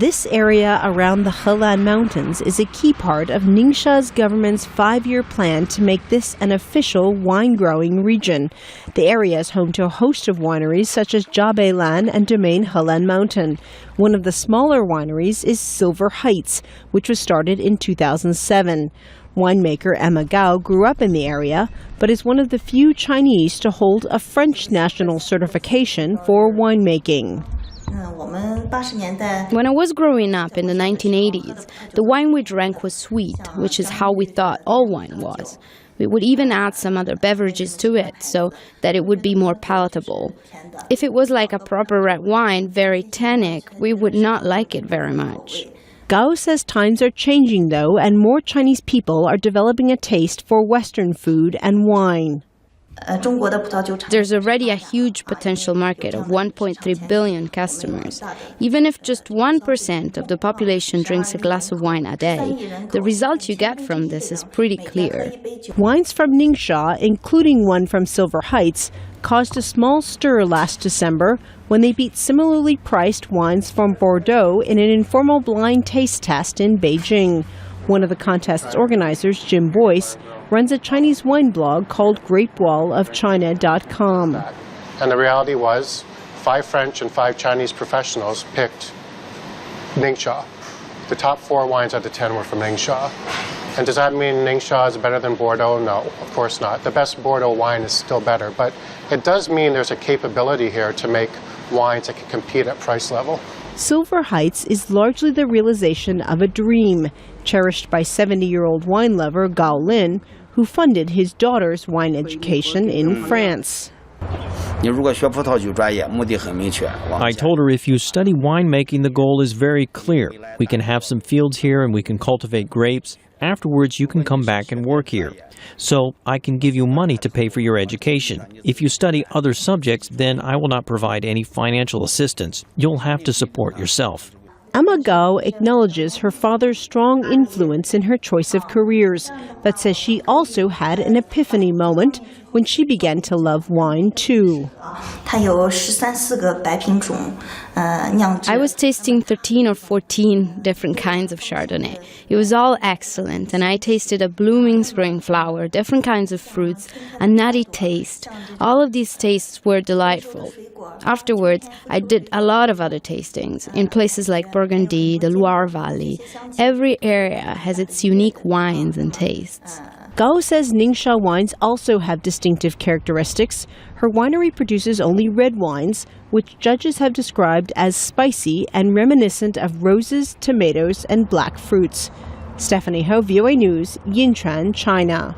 This area around the Helan Mountains is a key part of Ningxia's government's 5-year plan to make this an official wine-growing region. The area is home to a host of wineries such as Jiabeilan and Domaine Helan Mountain. One of the smaller wineries is Silver Heights, which was started in 2007. Winemaker Emma Gao grew up in the area, but is one of the few Chinese to hold a French national certification for winemaking. When I was growing up in the 1980s, the wine we drank was sweet, which is how we thought all wine was. We would even add some other beverages to it so that it would be more palatable. If it was like a proper red wine, very tannic, we would not like it very much. Gao says times are changing, though, and more Chinese people are developing a taste for Western food and wine. There's already a huge potential market of 1.3 billion customers. Even if just 1% of the population drinks a glass of wine a day, the result you get from this is pretty clear. Wines from Ningxia, including one from Silver Heights, caused a small stir last December when they beat similarly priced wines from Bordeaux in an informal blind taste test in Beijing. One of the contest's organizers, Jim Boyce, runs a Chinese wine blog called GreatWallOfChina.com. And the reality was 5 French and 5 Chinese professionals picked Ningxia. The top 4 wines out of 10 were from Ningxia. And does that mean Ningxia is better than Bordeaux? No, of course not. The best Bordeaux wine is still better, but it does mean there's a capability here to make wines that can compete at price level. Silver Heights is largely the realization of a dream, cherished by 70-year-old wine lover Gao Lin, who funded his daughter's wine education in France. I told her if you study winemaking, the goal is very clear. We can have some fields here and we can cultivate grapes. Afterwards, you can come back and work here. So I can give you money to pay for your education. If you study other subjects, then I will not provide any financial assistance. You'll have to support yourself. Emma Gao acknowledges her father's strong influence in her choice of careers, but says she also had an epiphany moment when she began to love wine too. I was tasting 13 or 14 different kinds of Chardonnay. It was all excellent, and I tasted a blooming spring flower, different kinds of fruits, a nutty taste. All of these tastes were delightful. Afterwards, I did a lot of other tastings in places like Burgundy, the Loire Valley. Every area has its unique wines and tastes. Gao says Ningxia wines also have distinctive characteristics. Her winery produces only red wines, which judges have described as spicy and reminiscent of roses, tomatoes, and black fruits. Stephanie Ho, VOA News, Yinchuan, China.